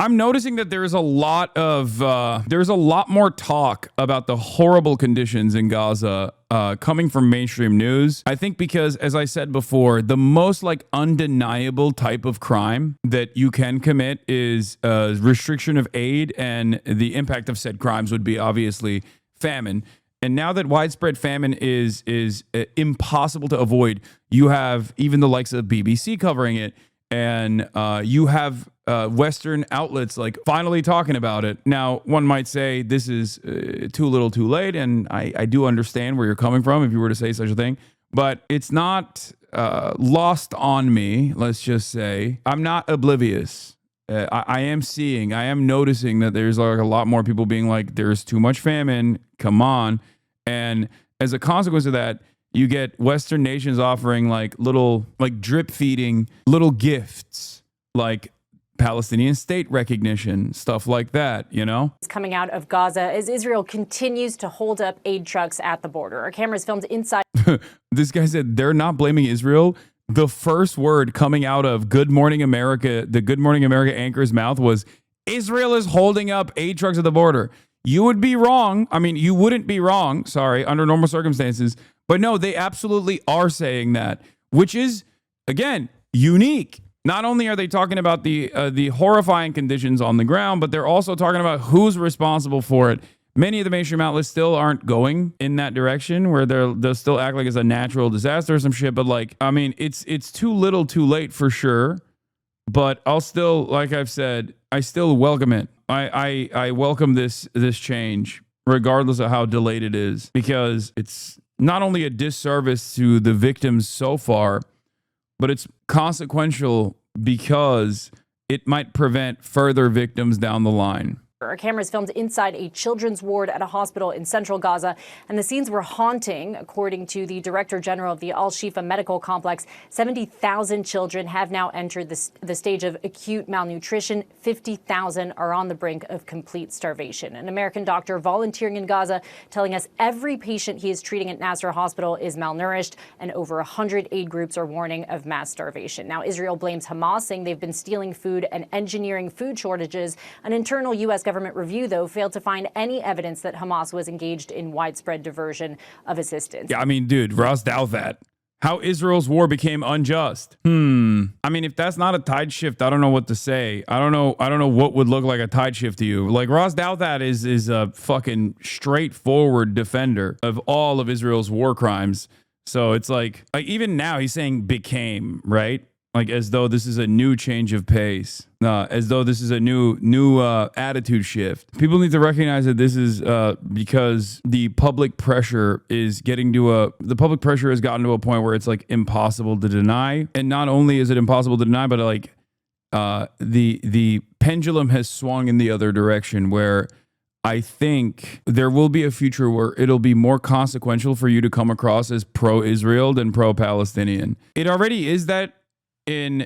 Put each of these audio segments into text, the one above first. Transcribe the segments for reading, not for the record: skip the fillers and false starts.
I'm noticing that there's a lot more talk about the horrible conditions in Gaza coming from mainstream news. I think because, as I said before, the most like undeniable type of crime that you can commit is restriction of aid, and the impact of said crimes would be obviously famine. And now that widespread famine is impossible to avoid, you have even the likes of BBC covering it, and you have Western outlets like finally talking about it. Now, one might say this is too little too late, and I do understand where you're coming from if you were to say such a thing, but it's not lost on me, let's just say. I'm not oblivious. I am noticing that there's like a lot more people being like, there's too much famine, come on. And as a consequence of that, you get Western nations offering like little, like drip feeding little gifts, like Palestinian state recognition, stuff like that, you know? It's coming out of Gaza as Israel continues to hold up aid trucks at the border. Our cameras filmed inside. This guy said they're not blaming Israel. The first word coming out of Good Morning America, the Good Morning America anchor's mouth was, Israel is holding up aid trucks at the border. You would be wrong. I mean, you wouldn't be wrong, sorry, under normal circumstances. But no, they absolutely are saying that, which is, again, unique. Not only are they talking about the horrifying conditions on the ground, but they're also talking about who's responsible for it. Many of the mainstream outlets still aren't going in that direction, where they'll still act like it's a natural disaster or some shit. But like, I mean, it's too little too late for sure. But I'll still, like I've said, I still welcome it. I welcome this change, regardless of how delayed it is, because it's not only a disservice to the victims so far, but it's consequential because it might prevent further victims down the line. Our cameras filmed inside a children's ward at a hospital in central Gaza, and the scenes were haunting. According to the director general of the Al-Shifa Medical Complex, 70,000 children have now entered the stage of acute malnutrition. 50,000 are on the brink of complete starvation. An American doctor volunteering in Gaza telling us every patient he is treating at Nasser Hospital is malnourished, and over 100 aid groups are warning of mass starvation. Now, Israel blames Hamas, saying they've been stealing food and engineering food shortages. An internal U.S. government review, though, failed to find any evidence that Hamas was engaged in widespread diversion of assistance. Yeah, I mean, dude, Ross doubt that. How Israel's war became unjust. I mean, if that's not a tide shift, I don't know what to say. I don't know what would look like a tide shift to you. Like, Ross Douthat is a fucking straightforward defender of all of Israel's war crimes. So it's like even now he's saying became, right? Like as though this is a new change of pace, as though this is a new attitude shift. People need to recognize that this is because the public pressure has gotten to a point where it's like impossible to deny. And not only is it impossible to deny, but like the pendulum has swung in the other direction, where I think there will be a future where it'll be more consequential for you to come across as pro-Israel than pro-Palestinian. It already is that in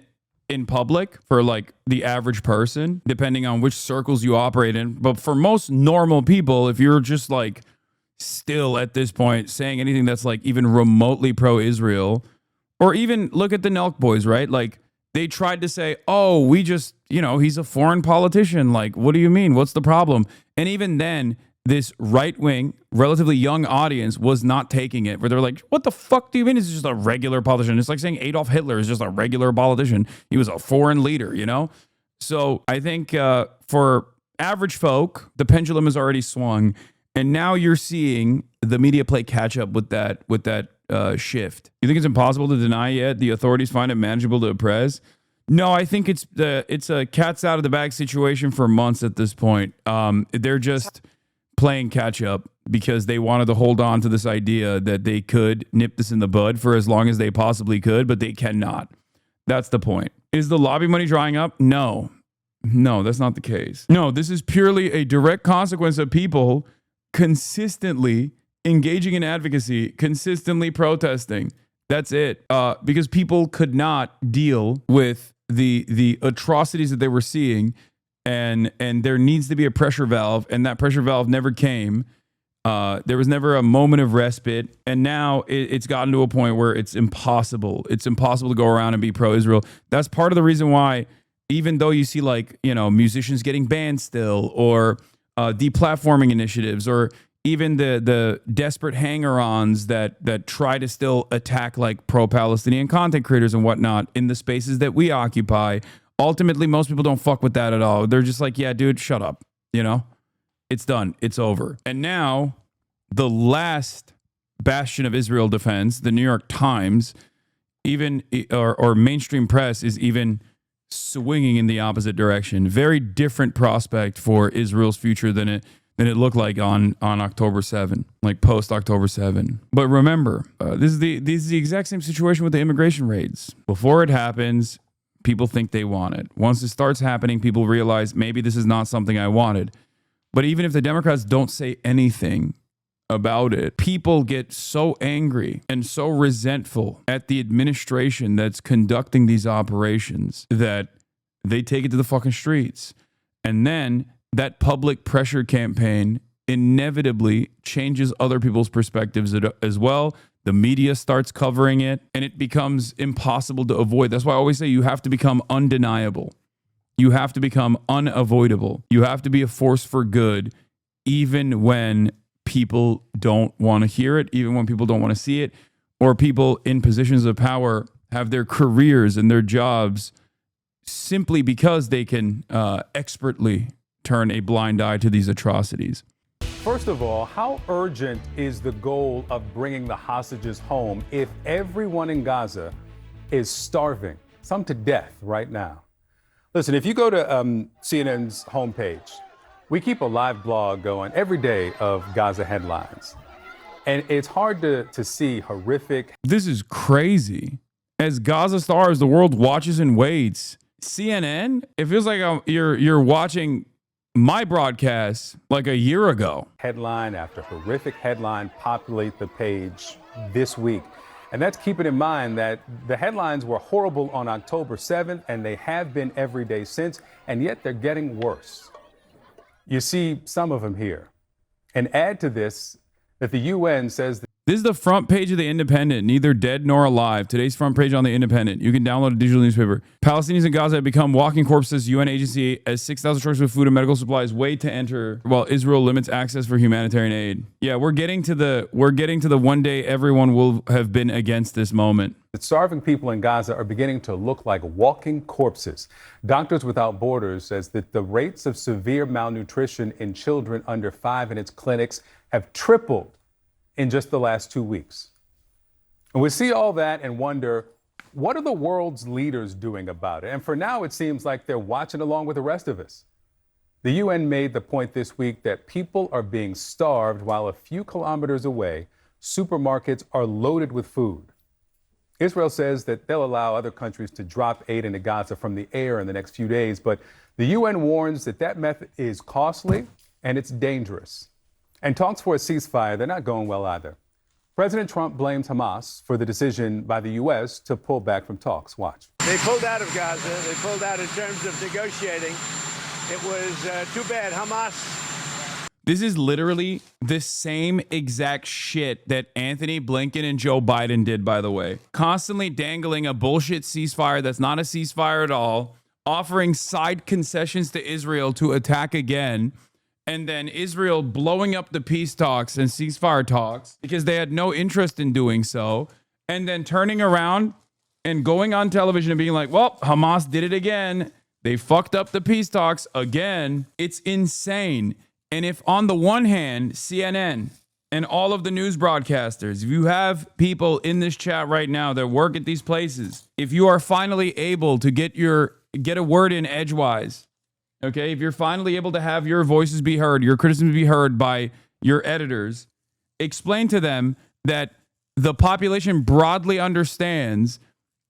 public for like the average person, depending on which circles you operate in. But for most normal people, if you're just like still at this point saying anything that's like even remotely pro-Israel, or even look at the Nelk boys, right? Like they tried to say, oh, we just, he's a foreign politician. Like, what do you mean? What's the problem? And even then, this right-wing, relatively young audience was not taking it, where they're like, what the fuck do you mean he's just a regular politician? It's like saying Adolf Hitler is just a regular politician. He was a foreign leader, So I think for average folk, the pendulum has already swung, and now you're seeing the media play catch up with that shift. You think it's impossible to deny yet? The authorities find it manageable to oppress? No, I think it's a cat's out of the bag situation for months at this point. They're just playing catch up because they wanted to hold on to this idea that they could nip this in the bud for as long as they possibly could, but they cannot. That's the point. Is the lobby money drying up? No, that's not the case. No, this is purely a direct consequence of people consistently engaging in advocacy, consistently protesting. That's it. Because people could not deal with the atrocities that they were seeing. And there needs to be a pressure valve, and that pressure valve never came. There was never a moment of respite, and now it's gotten to a point where it's impossible. It's impossible to go around and be pro-Israel. That's part of the reason why even though you see like, musicians getting banned still, or deplatforming initiatives, or even the desperate hanger-ons that try to still attack like pro-Palestinian content creators and whatnot in the spaces that we occupy. Ultimately, most people don't fuck with that at all. They're just like, yeah, dude, shut up. It's done. It's over. And now the last bastion of Israel defense, the New York Times, even or mainstream press, is even swinging in the opposite direction. Very different prospect for Israel's future than it looked like on October 7, like post October 7. But remember, this is the exact same situation with the immigration raids. Before it happens, people think they want it. Once it starts happening, people realize maybe this is not something I wanted. But even if the Democrats don't say anything about it, people get so angry and so resentful at the administration that's conducting these operations that they take it to the fucking streets. And then that public pressure campaign inevitably changes other people's perspectives as well. The media starts covering it, and it becomes impossible to avoid. That's why I always say you have to become undeniable. You have to become unavoidable. You have to be a force for good, even when people don't want to hear it, even when people don't want to see it, or people in positions of power have their careers and their jobs simply because they can expertly turn a blind eye to these atrocities. First of all, how urgent is the goal of bringing the hostages home if everyone in Gaza is starving, some to death right now? Listen, if you go to CNN's homepage, we keep a live blog going every day of Gaza headlines. And it's hard to see horrific. This is crazy. As Gaza starves, the world watches and waits. CNN, it feels like you're watching my broadcast like a year ago. Headline after horrific headline populate the page this week. And that's keeping in mind that the headlines were horrible on October 7th, and they have been every day since, and yet they're getting worse. You see some of them here. And add to this that the UN says this is the front page of the Independent, neither dead nor alive. Today's front page on the Independent. You can download a digital newspaper. Palestinians in Gaza have become walking corpses. UN agency as 6,000 trucks with food and medical supplies wait to enter while Israel limits access for humanitarian aid. Yeah, we're getting to the one day everyone will have been against this moment. that starving people in Gaza are beginning to look like walking corpses. Doctors Without Borders says that the rates of severe malnutrition in children under 5 in its clinics have tripled in just the last 2 weeks. And we see all that and wonder, what are the world's leaders doing about it? And for now, it seems like they're watching along with the rest of us. The UN made the point this week that people are being starved while a few kilometers away, supermarkets are loaded with food. Israel says that they'll allow other countries to drop aid into Gaza from the air in the next few days, but the UN warns that that method is costly and it's dangerous. And talks for a ceasefire, they're not going well either. President Trump blames Hamas for the decision by the U.S. to pull back from talks. Watch. They pulled out of Gaza. They pulled out in terms of negotiating. It was too bad. Hamas. This is literally the same exact shit that Anthony Blinken and Joe Biden did, by the way. Constantly dangling a bullshit ceasefire that's not a ceasefire at all, offering side concessions to Israel to attack again, and then Israel blowing up the peace talks and ceasefire talks because they had no interest in doing so, and then turning around and going on television and being like, well, Hamas did it again. They fucked up the peace talks again. It's insane. And if on the one hand, CNN and all of the news broadcasters, if you have people in this chat right now that work at these places, if you are finally able to get a word in edgewise, okay, if you're finally able to have your voices be heard, your criticisms be heard by your editors, explain to them that the population broadly understands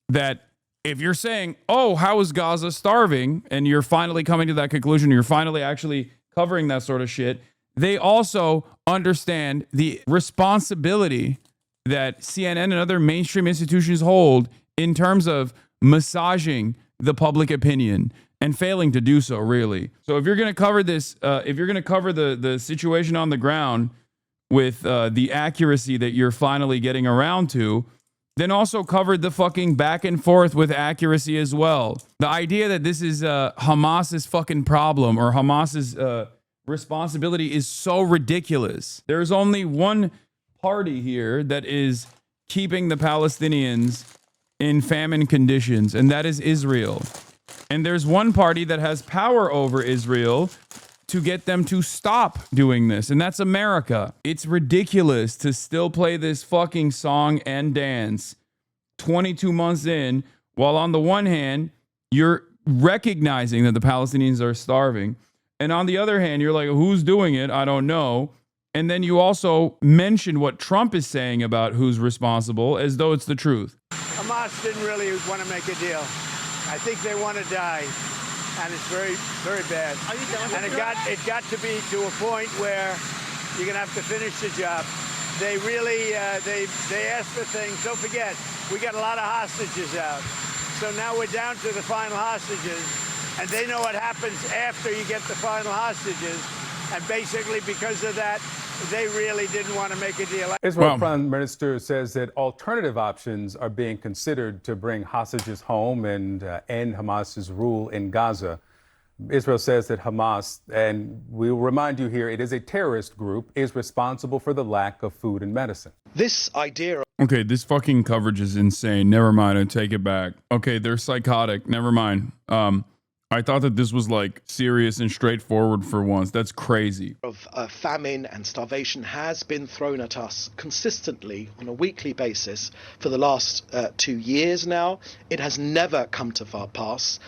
that if you're saying, oh, how is Gaza starving? And you're finally coming to that conclusion, you're finally actually covering that sort of shit, they also understand the responsibility that CNN and other mainstream institutions hold in terms of massaging the public opinion and failing to do so, really. So if you're going to cover this, if you're going to cover the situation on the ground with the accuracy that you're finally getting around to, then also covered the fucking back and forth with accuracy as well. The idea that this is Hamas's fucking problem or Hamas's responsibility is so ridiculous. There's only one party here that is keeping the Palestinians in famine conditions, and that is Israel. And there's one party that has power over Israel to get them to stop doing this, and that's America. It's ridiculous to still play this fucking song and dance 22 months in, while on the one hand, you're recognizing that the Palestinians are starving, and on the other hand, you're like, who's doing it? I don't know. And then you also mention what Trump is saying about who's responsible as though it's the truth. Hamas didn't really want to make a deal. I think they want to die, and it's very, very bad. And it got to be to a point where you're going to have to finish the job. They really, they asked for things. Don't forget, we got a lot of hostages out. So now we're down to the final hostages, and they know what happens after you get the final hostages. And basically, because of that, they really didn't want to make a deal. Israel Prime Minister says that alternative options are being considered to bring hostages home and end Hamas's rule in Gaza. Israel says that Hamas, and we'll remind you here, it is a terrorist group, is responsible for the lack of food and medicine. This idea. Okay, this fucking coverage is insane. Never mind, I take it back. Okay, they're psychotic. Never mind. I thought that this was like serious and straightforward for once. That's crazy. Of famine and starvation has been thrown at us consistently on a weekly basis for the last 2 years now. It has never come to pass.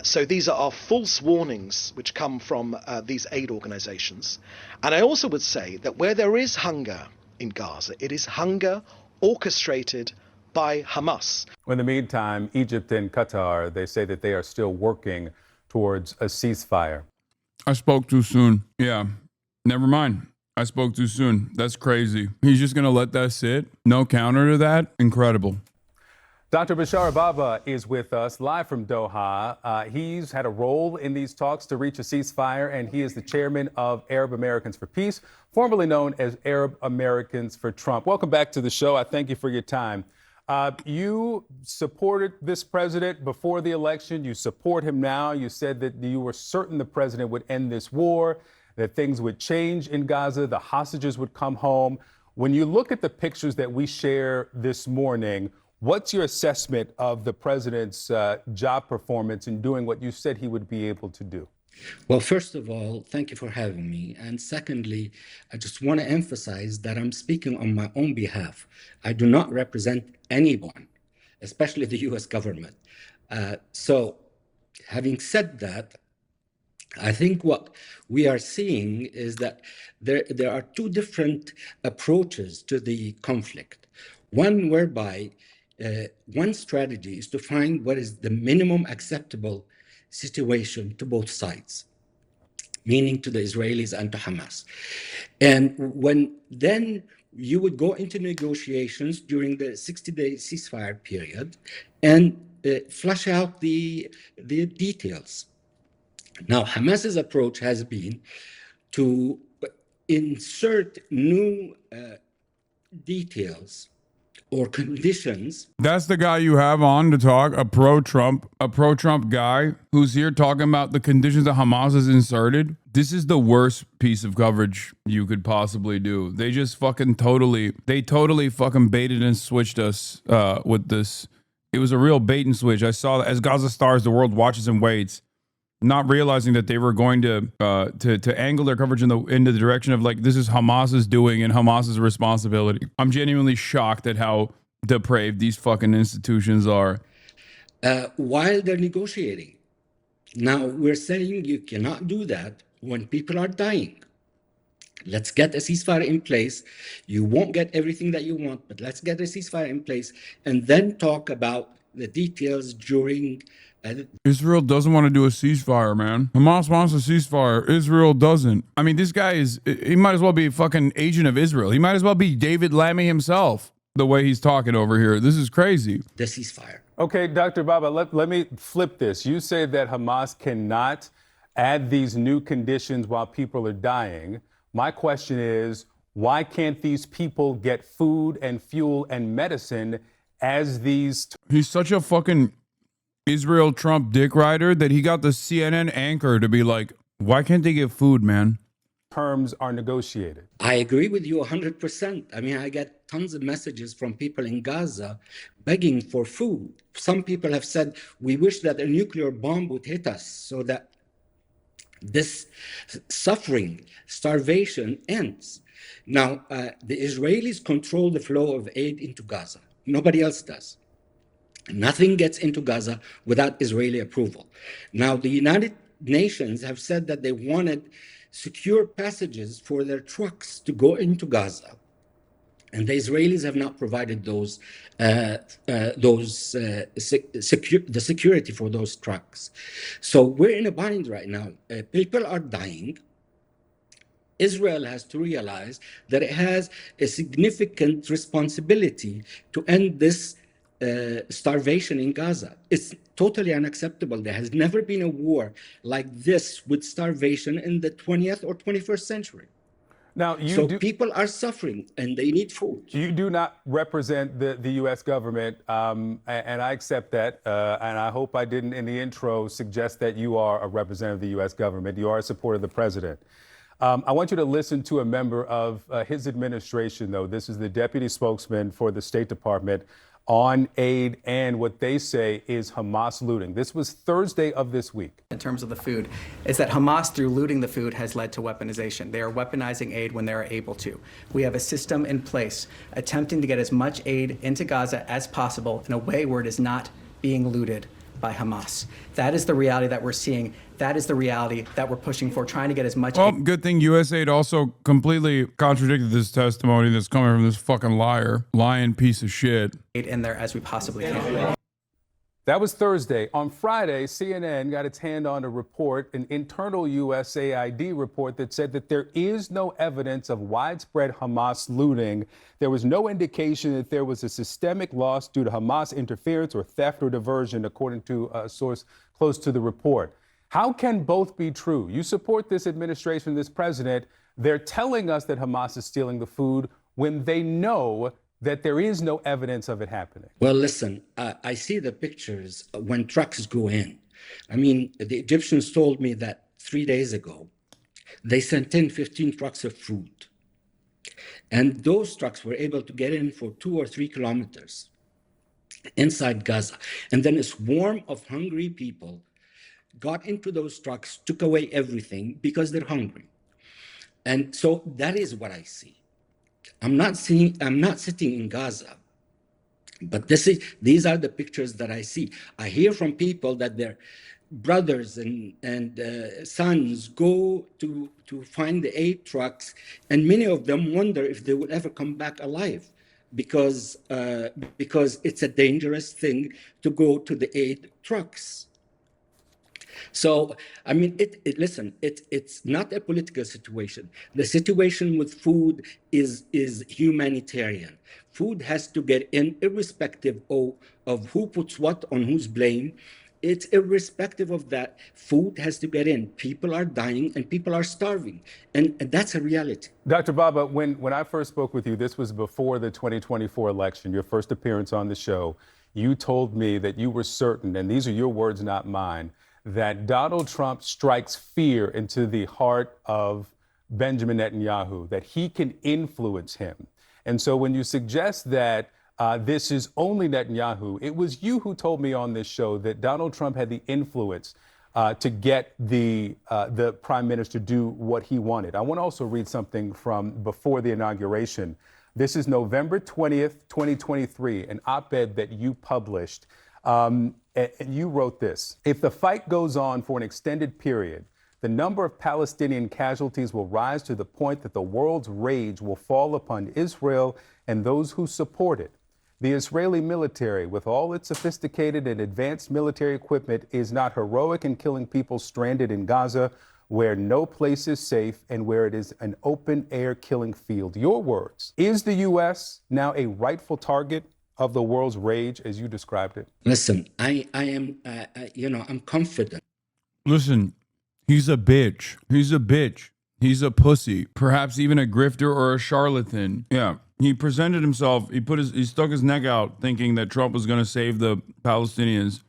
So these are false warnings which come from these aid organizations. And I also would say that where there is hunger in Gaza, it is hunger orchestrated by Hamas. In the meantime, Egypt and Qatar, they say that they are still working towards a ceasefire. I spoke too soon. Yeah, never mind. I spoke too soon. That's crazy. He's just going to let that sit? No counter to that? Incredible. Dr. Bashar Baba is with us live from Doha. He's had a role in these talks to reach a ceasefire, and he is the chairman of Arab Americans for Peace, formerly known as Arab Americans for Trump. Welcome back to the show. I thank you for your time. You supported this president before the election. You support him now. You said that you were certain the president would end this war, that things would change in Gaza, the hostages would come home. When you look at the pictures that we share this morning, what's your assessment of the president's job performance in doing what you said he would be able to do? Well, first of all, thank you for having me. And secondly, I just want to emphasize that I'm speaking on my own behalf. I do not represent anyone, especially the US government. So having said that, I think what we are seeing is that there are two different approaches to the conflict. One whereby one strategy is to find what is the minimum acceptable situation to both sides, meaning to the Israelis and to Hamas. And when then you would go into negotiations during the 60-day ceasefire period and flesh out the details. Now, Hamas's approach has been to insert new details or conditions. That's the guy you have on to talk, a pro-Trump guy who's here talking about the conditions that Hamas has inserted. This is the worst piece of coverage you could possibly do. They just fucking totally fucking baited and switched us with this. It was a real bait and switch. I saw that as Gaza stars, the world watches and waits, not realizing that they were going to angle their coverage into the direction of like, this is Hamas's doing and Hamas's responsibility. I'm genuinely shocked at how depraved these fucking institutions are. While they're negotiating. Now, we're saying you cannot do that when people are dying. Let's get a ceasefire in place. You won't get everything that you want, but let's get a ceasefire in place and then talk about the details during. Israel doesn't want to do a ceasefire, man. Hamas wants a ceasefire. Israel doesn't. I mean, this guy he might as well be a fucking agent of Israel. He might as well be David Lammy himself, the way he's talking over here. This is crazy. The ceasefire. Okay, Dr. Baba, let me flip this. You say that Hamas cannot add these new conditions while people are dying. My question is, why can't these people get food and fuel and medicine as these He's such a fucking Israel Trump dick rider that he got the CNN anchor to be like, why can't they get food, man? terms are negotiated. I agree with you 100%. I mean, I get tons of messages from people in Gaza begging for food. Some people have said, we wish that a nuclear bomb would hit us so that this suffering, starvation ends. Now, the Israelis control the flow of aid into Gaza. Nobody else does. Nothing gets into Gaza without Israeli approval. Now, the United Nations have said that they wanted secure passages for their trucks to go into Gaza. And the Israelis have not provided the security for those trucks. So we're in a bind right now. People are dying. Israel has to realize that it has a significant responsibility to end this starvation in Gaza. It's totally unacceptable. There has never been a war like this with starvation in the 20th or 21st century. Now, people are suffering and they need food. You do not represent the U.S. government, and I accept that. And I hope I didn't, in the intro, suggest that you are a representative of the U.S. government. You are a supporter of the president. I want you to listen to a member of his administration, though. This is the deputy spokesman for the State Department on aid and what they say is Hamas looting. This was Thursday of this week. In terms of the food, is that Hamas, through looting the food, has led to weaponization. They are weaponizing aid when they are able to. We have a system in place attempting to get as much aid into Gaza as possible in a way where it is not being looted by Hamas. That is the reality that we're seeing. That is the reality that we're pushing for, trying to get as much Well, good thing USAID also completely contradicted this testimony that's coming from this fucking lying piece of shit. aid in there as we possibly can. That was Thursday. On Friday, CNN got its hand on a report, an internal USAID report that said that there is no evidence of widespread Hamas looting. There was no indication that there was a systemic loss due to Hamas interference or theft or diversion, according to a source close to the report. How can both be true? You support this administration, this president. They're telling us that Hamas is stealing the food when they know that there is no evidence of it happening. Well, listen, I see the pictures when trucks go in. I mean, the Egyptians told me that 3 days ago, they sent in 15 trucks of food. And those trucks were able to get in for 2 or 3 kilometers inside Gaza. And then a swarm of hungry people got into those trucks, took away everything because they're hungry. And so that is what I see. I'm not sitting in Gaza, but these are the pictures that I see. I hear from people that their brothers and sons go to find the aid trucks, and many of them wonder if they will ever come back alive, because it's a dangerous thing to go to the aid trucks. So, I mean, it's not a political situation. The situation with food is humanitarian. Food has to get in irrespective of who puts what on whose blame. It's irrespective of that. Food has to get in. People are dying and people are starving. And that's a reality. Dr. Baba, when I first spoke with you, this was before the 2024 election, your first appearance on the show. You told me that you were certain, and these are your words, not mine, that Donald Trump strikes fear into the heart of Benjamin Netanyahu, that he can influence him. And so when you suggest that this is only Netanyahu, it was you who told me on this show that Donald Trump had the influence to get the prime minister to do what he wanted. I want to also read something from before the inauguration. This is November 20th, 2023, an op-ed that you published. And you wrote this: if the fight goes on for an extended period, the number of Palestinian casualties will rise to the point that the world's rage will fall upon Israel and those who support it. The Israeli military, with all its sophisticated and advanced military equipment, is not heroic in killing people stranded in Gaza, where no place is safe and where it is an open-air killing field. Your words. Is the U.S. now a rightful target of the world's rage, as you described it? Listen, I am, I'm confident. Listen, he's a bitch. He's a bitch. He's a pussy. Perhaps even a grifter or a charlatan. Yeah. he presented himself. He stuck his neck out, thinking that Trump was going to save the Palestinians,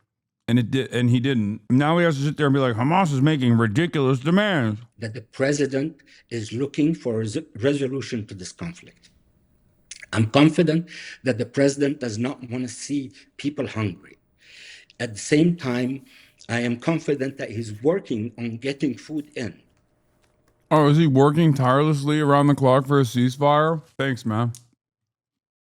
and he didn't. Now he has to sit there and be like, Hamas is making ridiculous demands. That the president is looking for a resolution to this conflict. I'm confident that the president does not want to see people hungry. At the same time, I am confident that he's working on getting food in. Oh, is he working tirelessly around the clock for a ceasefire? Thanks, man.